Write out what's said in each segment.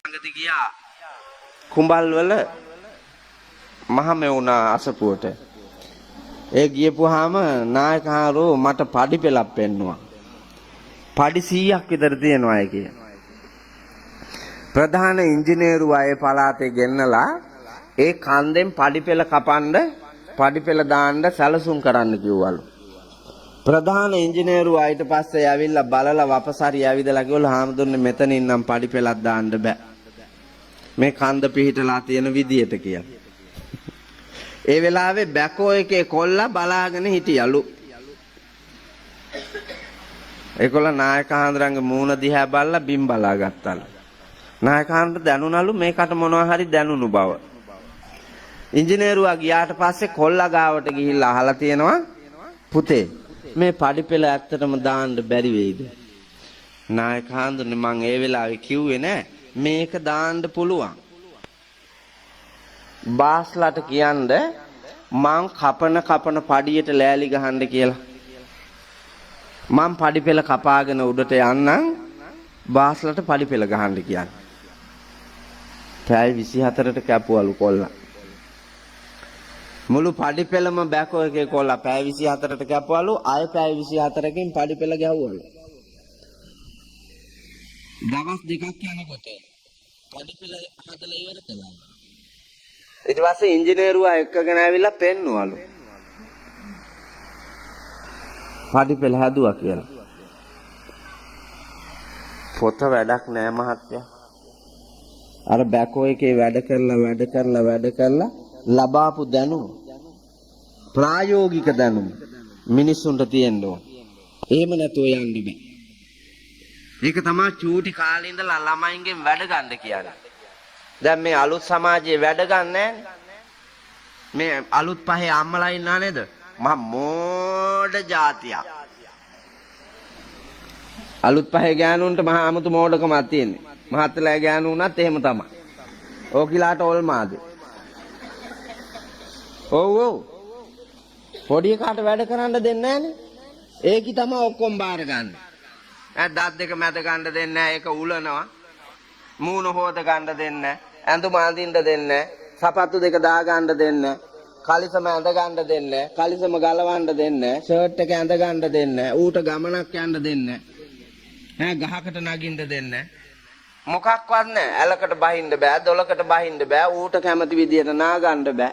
ළඟදී ගියා කුඹල්වල මහමෙවුනා අසපුවට. ඒ ගියපුවාම නායකහාරෝ මට පඩි පෙළක් පෙන්නුවා. පඩි 100ක් විතර තියෙනවා ඒකේ. ප්‍රධාන ඉංජිනේරු අය පළාතේ ගෙන්නලා ඒ කන්දෙන් පඩි පෙළ කපන්න පඩි පෙළ දාන්න සැලසුම් කරන්න කිව්වලු. ප්‍රධාන ඉංජිනේරු අයිට පස්සේ ඇවිල්ලා බලලා වපසරි ඇවිදලා කිව්වලු හාමුදුරනේ මෙතනින් නම් පඩි පෙළක් දාන්න බෑ. මේ කන්ද පිහිටලා තියෙන විදියට කියලා. ඒ වෙලාවේ බැකෝ එකේ කොල්ලා බලාගෙන හිටියලු. ඒකොල්ල නායක හාමුදුරන්ගේ මූණ දිහා බලලා බිම් බලා ගත්තලු. නායක හාමුදුර දැනුණලු මේකට මොනවා හරි දැනුණු බව. ඉංජිනේරුවා ගියාට පස්සේ කොල්ලා ගාවට ගිහිල්ලා අහලා තියෙනවා පුතේ මේ පඩි පෙළ ඇත්තටම දාන්න බැරි වෙයිද? නායක හාමුදුරනේ මං ඒ වෙලාවේ කිව්වේ නෑ මේක දාන්න පුළුවන්. බාස්ලට කියන්න මං කපන පඩියට ලෑලි ගහන්න කියලා. මං පඩි පෙළ කපාගෙන උඩට යන්නම් බාස්ලට පඩි පෙළ ගහන්න කියන්නේ. පැය 24ට කැපුවලු කොල්ලා. මුළු පඩි පෙළම බැකෝ එකේ කොල්ලා පැය 24ට කැපුවලු ආය පැය 24කින් පඩි පෙළ ගැහුවලු. දවස් දෙකක් යනකොට පඩි පෙළ හදලා ඉවර කළා. ඊට පස්සේ ඉංජිනේරුවා එක්කගෙන ආවිල්ලා පෙන්නුවලු. පඩි පෙළ හැදුවා කියලා. පොත වැඩක් නෑ මහත්තයා. අර බැකෝ එකේ වැඩ කරලා ලබාපු දැනුම ප්‍රායෝගික දැනුම මිනිස්සුන්ට තියෙන්න ඕන. එහෙම නැතුව යන්න බෑ. ඒක තමයි චූටි කාලේ ඉඳලා ළමයින්ගෙන් වැඩ ගන්න කියන්නේ. දැන් මේ අලුත් සමාජයේ වැඩ ගන්න මේ අලුත් පහේ අම්මලා ඉන්නා නේද? මහා මෝඩ జాතියක්. අලුත් පහේ ගෑනුන්ට මහා අමුතු මෝඩකමක් තියෙන්නේ. මහත්ලා ගෑනු උනත් එහෙම තමයි. ඕකිලාට ඕල්මාද. ඔව් පොඩි කාට වැඩ කරන්න දෙන්නේ නැහනේ. ඒකි තමයි ඔක්කොම බාර ගන්න. දත් දෙක මැද ගන්න දෙන්නේ නැහැ. ඒක උලනවා. මූණ හොද ගන්න දෙන්නේ නැහැ. ඇඳුම අඳින්න දෙන්නේ නැහැ. සපත්තු දෙක දා ගන්න දෙන්නේ නැහැ. කලිසම ඇඳ ගන්න දෙන්නේ නැහැ. කලිසම ගලවන්න දෙන්නේ නැහැ. ෂර්ට් එක ඇඳ ගන්න දෙන්නේ නැහැ. ඌට ගමනක් යන්න දෙන්නේ නැහැ. ගහකට නගින්න දෙන්නේ නැහැ. මොකක්වත් නැහැ. ඇලකට බහින්න බෑ. දොලකට බහින්න බෑ. ඌට කැමති විදියට නා ගන්න බෑ.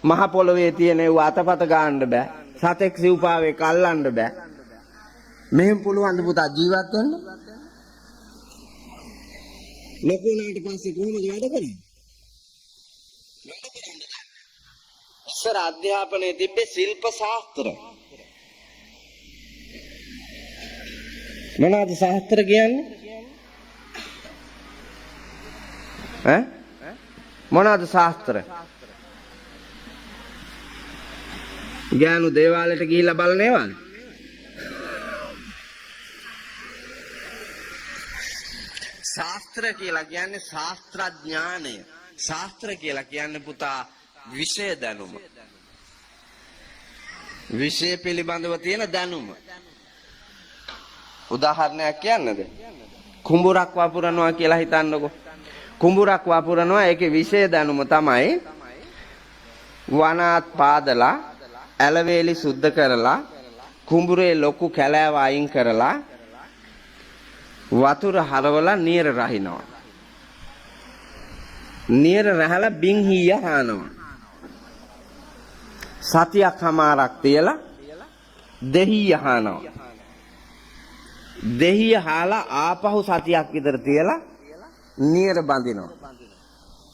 මහ පොළවේ තියෙන ඒව අතපත ගන්න බෑ. සතෙක් සිව්පාවේ කල්ලන්න බෑ. මෙහෙම පුළුවන් ද පුතා ජීවත් වෙන්න? ලොකු උනාට පස්සේ කොහොමද වැඩ කරන්නේ? ඉස්සර අධ්‍යාපනයේ තිබ්බේ ශිල්ප ශාස්ත්‍ර. මොනවාද ශාස්ත්‍ර කියන්නේ? මොනවාද ශාස්ත්‍ර? ගෑනු දේවාලයට ගිහිල්ලා බලන ඒවාද? ශාස්ත්‍ර කියලා කියන්නේ ශාස්ත්‍රඥානය. ශාස්ත්‍ර කියලා කියන්නේ පුතා විෂය දැනුම. විෂය පිළිබඳව තියෙන දැනුම. උදාහරණයක් කියන්නද? කුඹුරක් වපුරනවා කියලා හිතන්නකෝ. කුඹුරක් වපුරනවා ඒකේ විෂය දැනුම තමයි වනාත් පාදලා ඇලවේලි සුද්ධ කරලා කුඹුරේ ලොකු කැලෑව අයින් කරලා වතුර හරවලා නියර රහිනවා. නියර රහලා බින් හීය හානවා. සතියක් හමාරක් තියලා දෙහිය හානවා. දෙහිය හාලා ආපහු සතියක් විතර තියලා නියර බඳිනවා.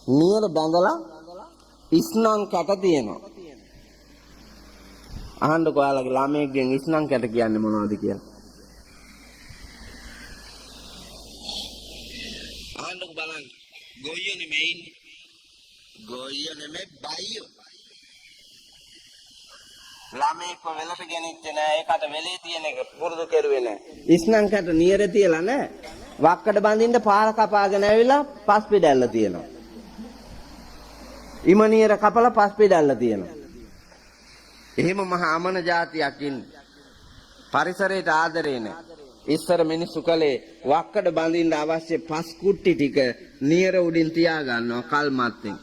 නියර බඳලා ඉස්නම් කැට තියෙනවා. අහන්නකො ඔයාලගේ ළමයෙක්ගෙන් ඉස්නම් කැට කියන්නේ මොනවද කියලා. අහන්නකො බලන්න. ගොයියෝ නෙමෙයි. ගොයියෝ නෙමෙයි බයියෝ. ළමයෙක්ව වෙලට ගෙනිච්ච නෑ. ඒකට වෙලේ තියෙන එක පුරුදු කෙරුවේ නෑ. ඉස්නම් කැට නියර තියලා නෑ. වක්කඩ බඳින්න පාර කපාගෙන ඇවිල්ලා පස් පිටැල්ල තියෙනවා. ඉමනියර කපලා පස් පිටැල්ල තියෙනවා. එහෙම මහා අමන జాතියක් ඉන්නේ. පරිසරයට ආදරේ නැහැ. ඉස්සර මිනිස්සු කලේ වක්කඩ බඳින්න අවශ්‍ය පස් කුට්ටි ටික නියර උඩින් තියා ගන්නවා කල් මත්තෙන්.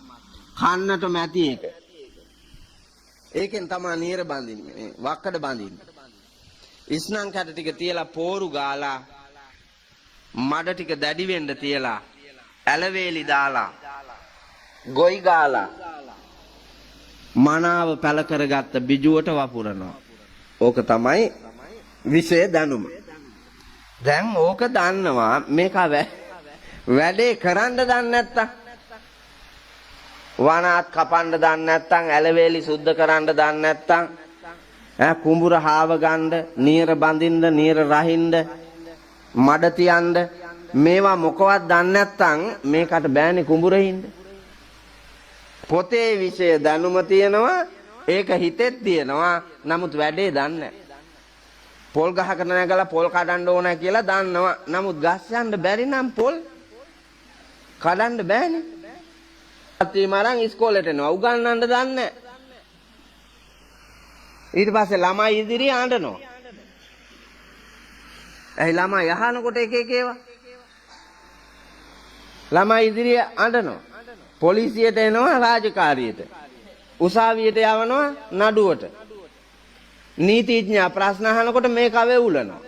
කන්නට මැති එක. ඒකෙන් තමයි නියර බඳින්නේ. වක්කඩ බඳින්නේ. ඉස්නම් කැට ටික තියලා පෝරු ගාලා මඩ ටික දැඩි වෙන්න තියලා ඇලවේලි දාලා ගොයි ගාලා මනාව පැල කරගත්ත බිජුවට වපුරනවා. ඕක තමයි විෂය දැනුම. දැන් ඕක දන්නවා මේක වැඩේ කරන්න දන්නේ නැත්තම් වනාත් කපන්න දන්නේ නැත්තම් ඇලවේලි සුද්ධ කරන්න දන්නේ නැත්තම් කුඹුර හාව ගන්න නියර බඳින්න නියර රහින්න මඩ තියන්න මේවා මොකවත් දන්නේ නැත්තම් මේකට බෑනේ කුඹුරෙහින්න. පොතේ විෂය දැනුම තියෙනවා ඒක හිතෙත් තියෙනවා නමුත් වැඩේ දන්නේ නැහැ. පොල් ගහකට නැගලා පොල් කඩන්න ඕන කියලා දන්නවා නමුත් ගස් යන්න බැරි නම් පොල් කඩන්න බෑනේ. අතී මරන් ඉස්කෝලේට එනවා උගන්වන්න දන්නේ නැහැ. ඊට පස්සේ ළමයි ඉදිරියේ අඬනවා. ඒ ළමයි අහනකොට එක එක ඒවා ළමයි ඉදිරියේ අඬනවා. පොලිසියට එනවා රාජකාරියට. උසාවියට යවනවා නඩුවට. නීතිඥයා ප්‍රශ්න අහනකොට මේක වෙවුලනවා.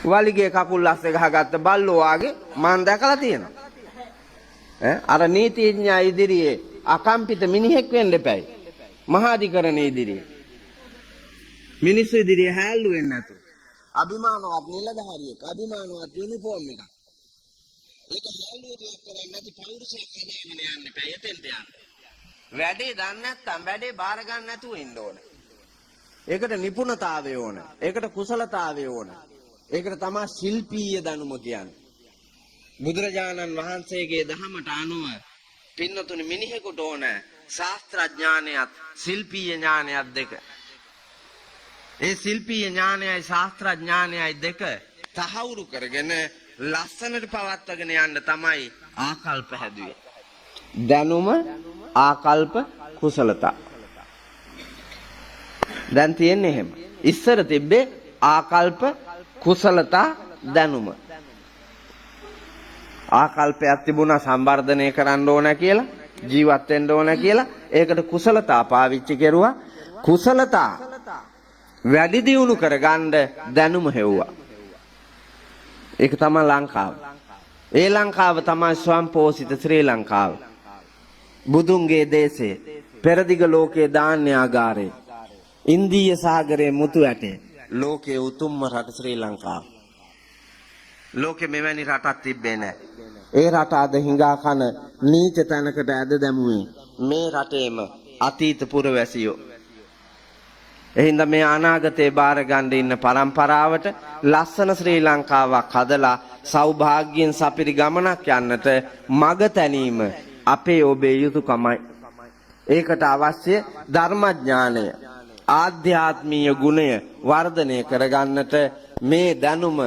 වලිගේ කකුල් අස්සේ ගහගත්ත බල්ලෝ වාගේ මම දැකලා තියෙනවා. අර නීතිඥයා ඉදිරියේ අකම්පිත මිනිහෙක් වෙන්න එපැයි. මහාධිකරණයේ ඉදිරියේ. මිනිස්සු ඉදිරියේ හැල්ලු වෙන්නේ නැතු. අභිමානවත් නිලධාරියෙක්, අභිමානවත් යුනිෆෝම් එකක්. ඒක හැල්ලුවක් කරන්නේ නැති පෞරුෂයක් හදාගෙන යන්න එපැයි එතෙන්ට යන්න. වැඩේ දන්නේ නැත්නම් වැඩේ බාර ගන්න නැතුව ඉන්න ඕන. ඒකට නිපුණතාවය ඕන. ඒකට කුසලතාවය ඕන. ඒකට තමයි ශිල්පීය දැනුම කියන්නේ. බුදුරජාණන් වහන්සේගේ දහමට අනුව පින්නතුනි මිනිහෙකුට ඕන ශාස්ත්‍රඥානයත් ශිල්පීය ඥානයත් දෙක. ඒ ශිල්පීය ඥානයයි ශාස්ත්‍රඥානයයි දෙක තහවුරු කරගෙන ලස්සනට පවත්වාගෙන යන්න තමයි ආකල්ප හැදුවේ. දැනුම ආකල්ප කුසලතා. දැන් තියෙන්නේ එහෙම. ඉස්සර තිබ්බේ ආකල්ප කුසලතා දැනුම. ආකල්පයක් තිබුණා සම්වර්ධනය කරන්න ඕන කියලා, ජීවත් වෙන්න ඕන කියලා. ඒකට කුසලතා පාවිච්චි කරුවා. කුසලතා වැඩි දියුණු කරගන්න දැනුම හෙව්වා. ඒක තමයි ලංකාව. ඒ ලංකාව තමයි ස්වයංපෝෂිත ශ්‍රී ලංකාව. බුදුන්ගේ දේශේ පෙරදිග ලෝකයේ ධාන්‍යාගාරේ ඉන්දීය සාගරයේ මුතු ඇටේ ලෝකයේ උතුම්ම රට ශ්‍රී ලංකාව. ලෝකෙ මෙවැනි රටක් තිබ්බේ නැහැ. ඒ රට අද හිඟා කන නීච තැනකට ඇද දැමුවේ මේ රටේම අතීත පුරවැසියෝ. එහෙනම් මේ අනාගතේ බාර ගන්න ඉන්න පරම්පරාවට ලස්සන ශ්‍රී ලංකාවක් හදලා සෞභාග්‍යයෙන් සපිරි ගමනක් යන්නට මඟ තැනීම අපේ ඔබේ යුතුයකමයි. ඒකට අවශ්‍ය ධර්මඥානය, ආධ්‍යාත්මීය ගුණය වර්ධනය කරගන්නට මේ දැනුම,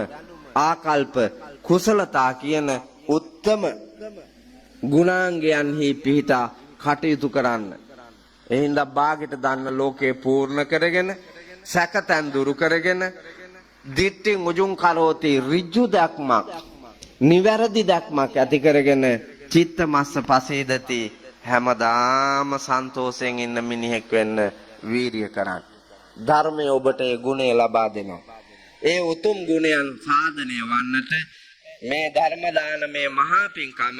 ආකල්ප, කුසලතා කියන උත්තම ගුණාංගයන්හි පිහිටා කටයුතු කරන්න. එහෙනම් බාගෙට දන්න ලෝකේ පූර්ණ කරගෙන, සැකතන් දුරු කරගෙන, දිට්ඨි මුජුං කරෝති ඍජු දක්මක්, නිවැරදි දක්මක් ඇති කරගෙන චිත්ත මස්ස පසේදති හැමදාම සන්තෝෂයෙන් ඉන්න මිනිහෙක් වෙන්න වීරිය කරන්න. ධර්මය ඔබට ඒ ගුණය ලබා දෙනවා. ඒ උතුම් ගුණයන් සාධනය වන්නට මේ ධර්ම දානමේ මහා පිංකම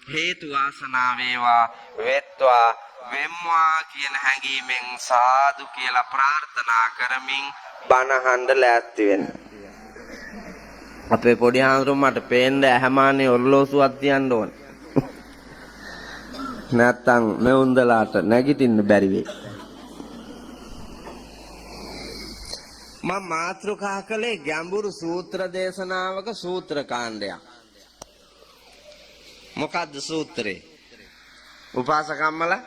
හේතු වාසනා වේවා වෙත්වා වෙම්වා කියන හැඟීමෙන් සාදු කියලා ප්‍රාර්ථනා කරමින් බණ අහන්න ලෑස්ති වෙන්න. අපේ පොඩි හාමුදුරුවෝ මට පේන්න ඇහැමානේ ඔරලෝසුවක් තියන්න ඕන. නැත්තම් මෙවුන්දලාට නැගිටින්න බැරි වෙයි. මම මාතෘකා කළේ ගැඹුරු සූත්‍ර දේශනාවක සූත්‍ර කාණ්ඩයක්. මොකද්ද සූත්‍රේ? උපාසකම්මලා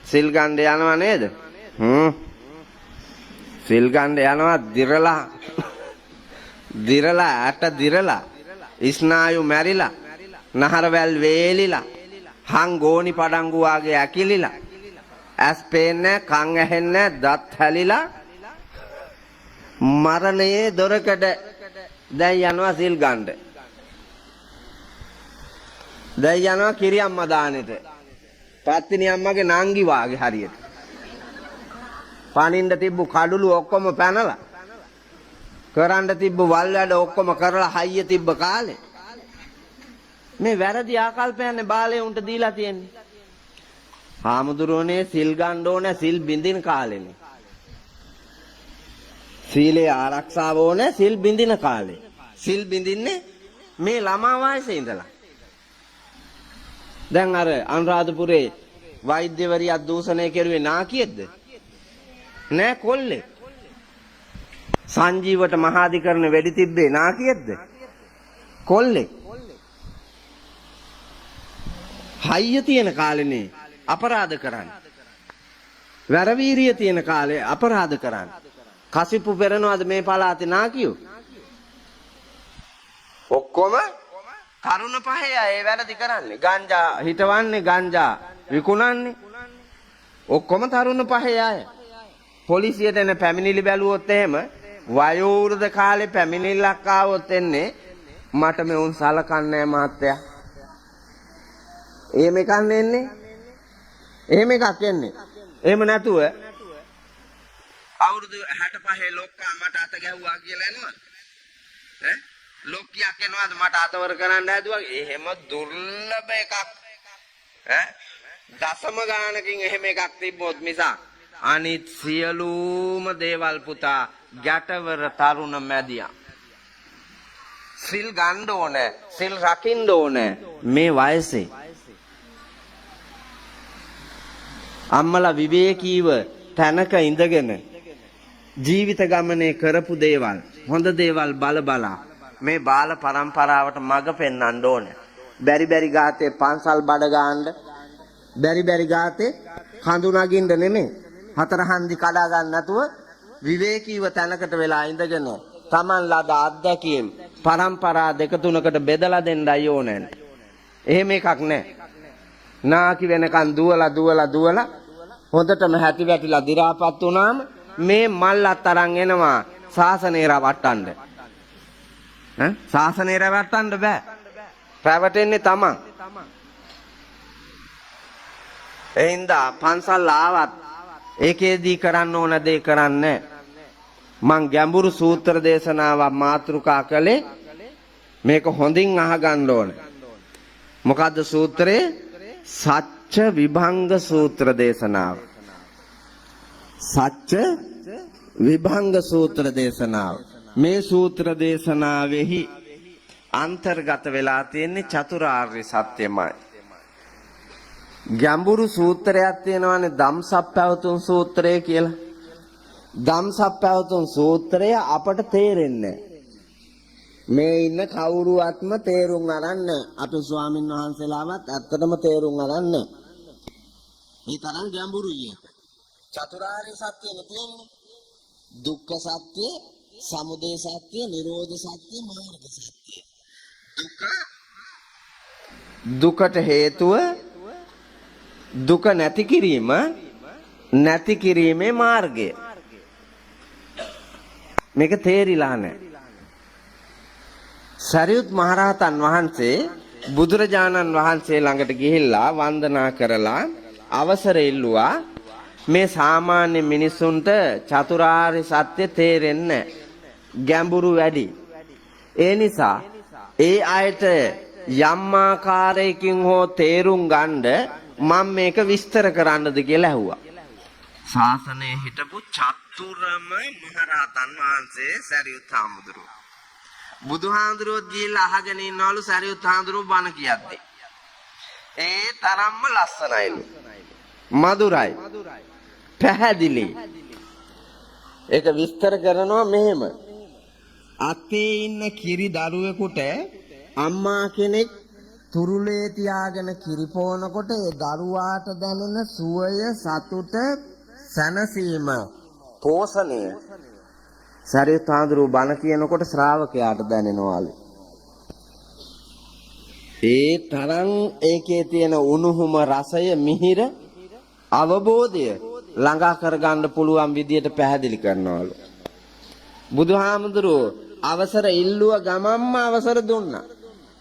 සිල් ගන්න යනවා නේද? සිල් ගන්න යනවා දිරලා ඇට දිරලා ස්නායු මැරිලා නහරවැල් වේලිලා හංගෝනි පඩංගු වාගේ ඇකිලිලා ඇස් පේන්නේ කන් ඇහෙන්නේ දත් හැලිලා මරණයේ දොරකඩ දැන් යනවා සිල් ගන්න. දැන් යනවා කිරි අම්මා දානෙට. පත්තිනි අම්මගේ නංගි වාගේ හරියට. පනින්න තිබ්බු කඩළු ඔක්කොම පැනලා. කරන්න තිබ්බු වල් වැඩ ඔක්කොම කරලා හයිය තිබ්බ කාලේ. මේ වැරදි ආකල්පයන්නේ බාලේ උන්ට දීලා තියෙන්නේ. හාමුදුරුවනේ සිල් ගන්න ඕනේ සිල් බින්දින කාලෙනේ. සීලේ ආරක්ෂාව ඕනේ සිල් බින්දින කාලේ. සිල් බින්දින්නේ මේ ළමා වයසේ ඉඳලා. දැන් අර අනුරාධපුරේ වෛද්‍යවරියක් දූෂණය කරුවේ නාකියෙක්ද? නෑ කොල්ලේ. සංජීවට මහාධිකරණ වෙඩි තිබ්බේ නාකියෙක්ද? කොල්ලේ. හයිය තියෙන කාලේනේ අපරාධ කරන්නේ. වැරවීරිය තියෙන කාලේ අපරාධ කරන්නේ. කසිප්පු පෙරනවාද මේ පළාතේ නාකියෝ? ඔක්කොම තරුණ පහේ අය වැරදි කරන්නේ. ගංජා හිටවන්නේ ගංජා විකුණන්නේ. ඔක්කොම තරුණ පහේ අය. පොලිසියට එන පැමිණිලි බැලුවොත් එහෙම වයෝවෘද්ධ කාලේ පැමිණිල්ලක් ආවොත් එන්නේ මට මෙවුන් සලකන්නේ මහත්තයා. එහෙම එකක් නෙන්නේ. එහෙම එකක් එන්නේ. එහෙම නැතුව අවුරුදු 65 ලොක්කා මට අත ගැහුවා කියලා එනවද? ඈ ලොක්කියක් එනවද මට අතවර කරන්න හැදුවා? එහෙම දුර්ලභ එකක්. ඈ දසම ගානකින් එහෙම එකක් තිබ්බොත් මිසක් අනිත් සියලුම දේවල් පුතා ගැටවර තරුණ මැදියා. සිල් ගන්න ඕනේ, සිල් රකින්න ඕනේ මේ වයසේ. අම්මලා විවේකීව තැනක ඉඳගෙන ජීවිත ගමනේ කරපු දේවල් හොඳ දේවල් බලා මේ බාල පරම්පරාවට මඟ පෙන්වන්න ඕනේ. බැරි ගාතේ පන්සල් බඩ ගන්න, බැරි ගාතේ කඳු නගින්න නෙමෙයි. හතර හන්දි කඩා ගන්න නැතුව විවේකීව තැනකට වෙලා ඉඳගෙන Taman ලද අත්දැකීම් පරම්පරා දෙක තුනකට බෙදලා දෙන්නයි ඕනේ. එහෙම එකක් නැහැ. නාකි වෙනකන් දුවලා හොඳටම හැටි වැටිලා දි รา පත් වුණාම මේ මල්ලත් අරන් එනවා ශාසනය රවට්ටන්න. ශාසනය රවට්ටන්න බෑ. රැවටෙන්නේ තමන්. එහින්දා පන්සල් ආවත් ඒකේදී කරන්න ඕන දේ කරන්නේ. මං ගැඹුරු සූත්‍ර දේශනාවක් මාතෘකා කළේ මේක හොඳින් අහගන්න ඕන. මොකද්ද සූත්‍රේ? සච්ච විභංග සූත්‍ර දේශනාව. සච්ච විභංග සූත්‍ර දේශනාව. මේ සූත්‍ර දේශනාවෙහි අන්තර්ගත වෙලා තියෙන්නේ චතුරාර්ය සත්‍යමයි. ගැඹුරු සූත්‍රයක් තියෙනවානේ ධම්සප්පවතුන් සූත්‍රය කියලා. ධම්සප්පවතුන් සූත්‍රය අපට තේරෙන්නේ මේ ඉන්න කවුරුවත්ම තේරුම් අරන්න. අපේ ස්වාමින් වහන්සේලාවත් ඇත්තටම තේරුම් අරන්න. මේ තරම් ගැඹුරුයි. චතුරාර්ය සත්‍යනේ තියෙන්නේ. දුක්ඛ සත්‍ය, සමුදය සත්‍ය, නිරෝධ සත්‍ය, මාර්ග සත්‍ය. දුකට හේතුව දුක නැති කිරීම, නැති කිරීමේ මාර්ගය. මේක තේරිලා නැහැ. සරියුත් මහරහතන් වහන්සේ බුදුරජාණන් වහන්සේ ළඟට ගිහිල්ලා වන්දනා කරලා අවසර ඉල්ලුවා. මේ සාමාන්‍ය මිනිසුන්ට චතුරාර්ය සත්‍ය තේරෙන්නේ ගැඹුරු වැඩි. ඒ නිසා ඒ අයට යම් ආකාරයකින් හෝ තේරුම් ගන්න මම මේක විස්තර කරන්නද කියලා ඇහුවා. ශාසනයේ හිටපු චතුරම මහරහතන් වහන්සේ සරියුත් හාමුදුරුවෝ. බුදුහාමුදුරුවෝ ගිහිල්ලා අහගෙන ඉන්නවලු සරියුත් හාමුදුරුවෝ බණ කියද්දී. ඒ තරම්ම ලස්සනයිලු. මధుරයි. පැහැදිලි. ඒක විස්තර කරනවා මෙහෙම. අතේ ඉන්න කිරි දරුවෙකුට අම්මා කෙනෙක් තුරුලේ තියාගෙන කිරි පොවනකොට ඒ දරුවාට දැනෙන සුවය, සතුට, සැනසීම, පෝෂණය සරියුත් හාමුදුරුවෝ බණ කියනකොට ශ්‍රාවකයාට දැනෙනවලු. ඒ තරම් ඒකේ තියෙන උණුහුම, රසය, මිහිර අවබෝධය ළඟා කරගන්න පුළුවන් විදියට පැහැදිලි කරනවලු. බුදුහාමුදුරුවෝ අවසර ඉල්ලුව ගමම්ම අවසර දුන්නා.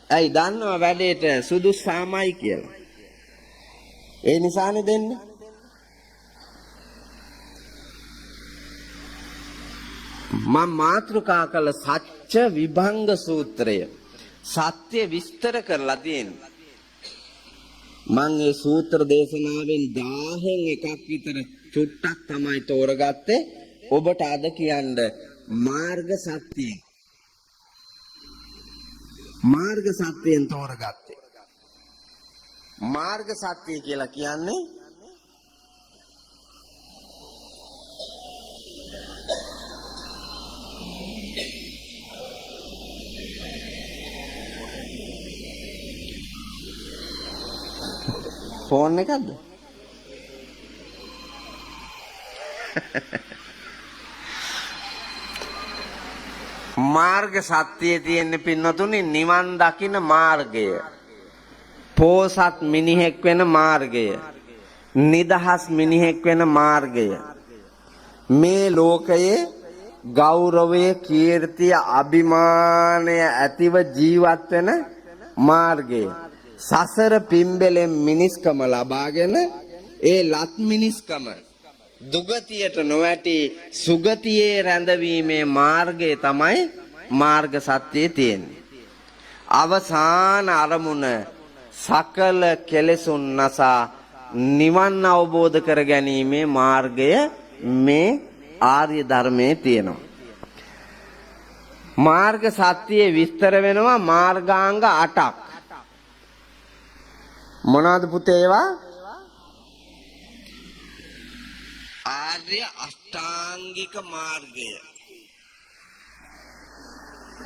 ඇයි දන්නවා වැඩේට සුදුසාමයි කියලා. ඒ නිසානේ දෙන්නේ. මම මාතෘකා කළ සත්‍ය විභංග සූත්‍රය සත්‍ය විස්තර කරලා තියෙනවා. මම මේ සූත්‍ර දේශනාවෙන් 1000න් එකක් විතර චුට්ටක් තමයි තෝරගත්තේ. ඔබට අද කියන්න මාර්ග සත්‍යය. මාර්ග සත්‍යයෙන් තෝරගත්තේ. මාර්ග සත්‍යය කියලා කියන්නේ ෆෝන් එකක්ද? මාර්ග සත්‍යයේ තියෙන පින්නතුනි නිවන් දකින මාර්ගය. පෝසත් මිනිහෙක් වෙන මාර්ගය. නිදහස් මිනිහෙක් වෙන මාර්ගය. මේ ලෝකයේ ගෞරවය, කීර්තිය, අභිමානය ඇතිව ජීවත් වෙන මාර්ගය. සසර පිම්බෙලෙන් මිනිස්කම ලබාගෙන ඒ ලත් මිනිස්කම දුගතියට නොවැටි සුගතියේ රැඳවීමේ මාර්ගය තමයි මාර්ග සත්‍යයේ තියෙන්නේ. අවසාන අරමුණ සකල කෙලෙසුන් නසා නිවන් අවබෝධ කර ගැනීමේ මාර්ගය මේ ආර්ය ධර්මයේ තියෙනවා. මාර්ග සත්‍යයේ විස්තර වෙනවා මාර්ගාංග 8ක්. මොනවාද පුතේ ඒවා? ආර්ය අෂ්ටාංගික මාර්ගය.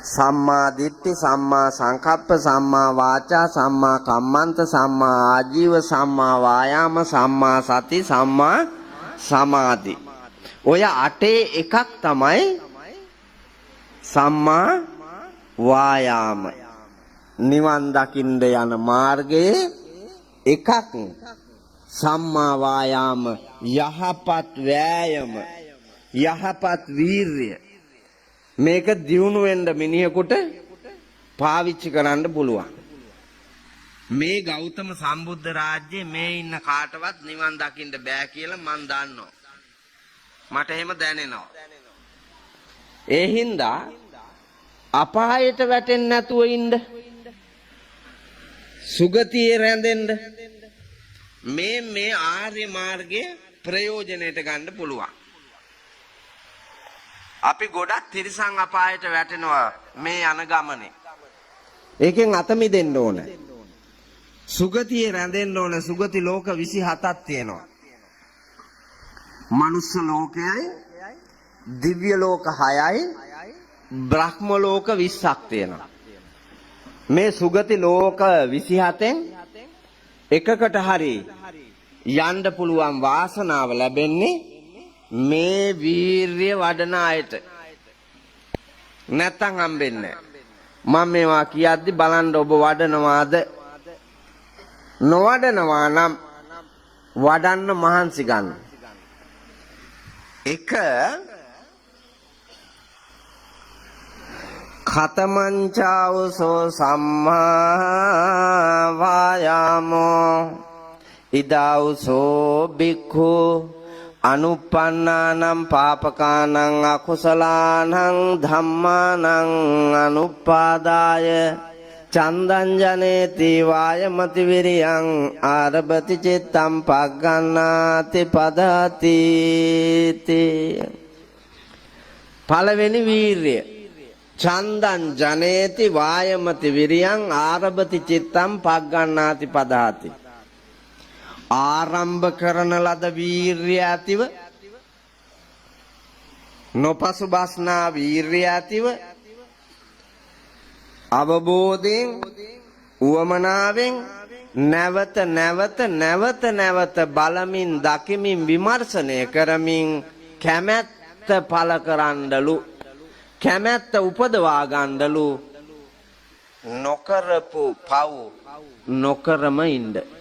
සම්මා දිට්ඨි, සම්මා සංකප්ප, සම්මා වාචා, සම්මා කම්මන්ත, සම්මා ආජීව, සම්මා වායාම, සම්මා සති, සම්මා සමාධි. ඔය 8 එකක් තමයි සම්මා වායාම. නිවන් දකින්න යන මාර්ගයේ එකක් සම්මා වායාම, යහපත් වෑයම, යහපත් වීර්ය. මේක දියුණු වෙන්න මිනිහෙකුට පාවිච්චි කරන්න පුළුවන්. මේ ගෞතම සම්බුද්ධ රාජ්‍යයේ මේ ඉන්න කාටවත් නිවන් දකින්න බෑ කියලා මම දන්නවා. මට එහෙම දැනෙනවා. ඒ හින්දා අපායට වැටෙන්නේ නැතුව ඉන්න, සුගතියේ රැඳෙන්න මේ ආර්ය මාර්ගයේ ප්‍රයෝජනෙට ගන්න පුළුවන්. අපි ගොඩක් තිරිසන් අපායට වැටෙනවා මේ යන ගමනේ. ඒකෙන් අත මිදෙන්න ඕන. සුගතියේ රැඳෙන්න ඕන. සුගති ලෝක 27ක් තියෙනවා. මනුස්ස ලෝකයයි, දිව්‍ය ලෝක 6යි, බ්‍රහ්ම ලෝක 20ක් තියෙනවා. මේ සුගති ලෝක 27න් එකකට හරි යන්න පුළුවන් වාසනාව ලැබෙන්නේ මේ වීර්ය වඩන අයට. නැත්තම් හම්බෙන්නේ නැහැ. මම මේවා කියද්දි බලන්න ඔබ වඩනවාද? නොවඩනවා නම් වඩන්න මහන්සි ගන්න. එක ඛතමංචාවසෝ සම්මා වායාමෝ ඉදාවසෝ බික්ඛු අනුප්පන්නානම් පාපකානං අකුසලානං ධම්මානං අනුපාදාය චන්දං ජනේති වායමති විරියං ආරභති චිත්තං පග්ගණ්ණාති පදති. පළවෙනි වීර්ය චන්දං ජනේති වායමති විරියං ආරභති චිත්තං පග්ගණ්ණාති පදහති. ආරම්භ කරන ලද වීර්ය ඇතිව, නොපසුබස්නා වීර්ය ඇතිව, අවබෝධයෙන්, උවමනාවෙන් නැවත නැවත බලමින්, දකිමින්, විමර්ශනය කරමින් කැමැත්ත පළ කරන්නලු, කැමැත්ත උපදවා ගන්නලු, නොකරපු පව් නොකරම ඉන්න.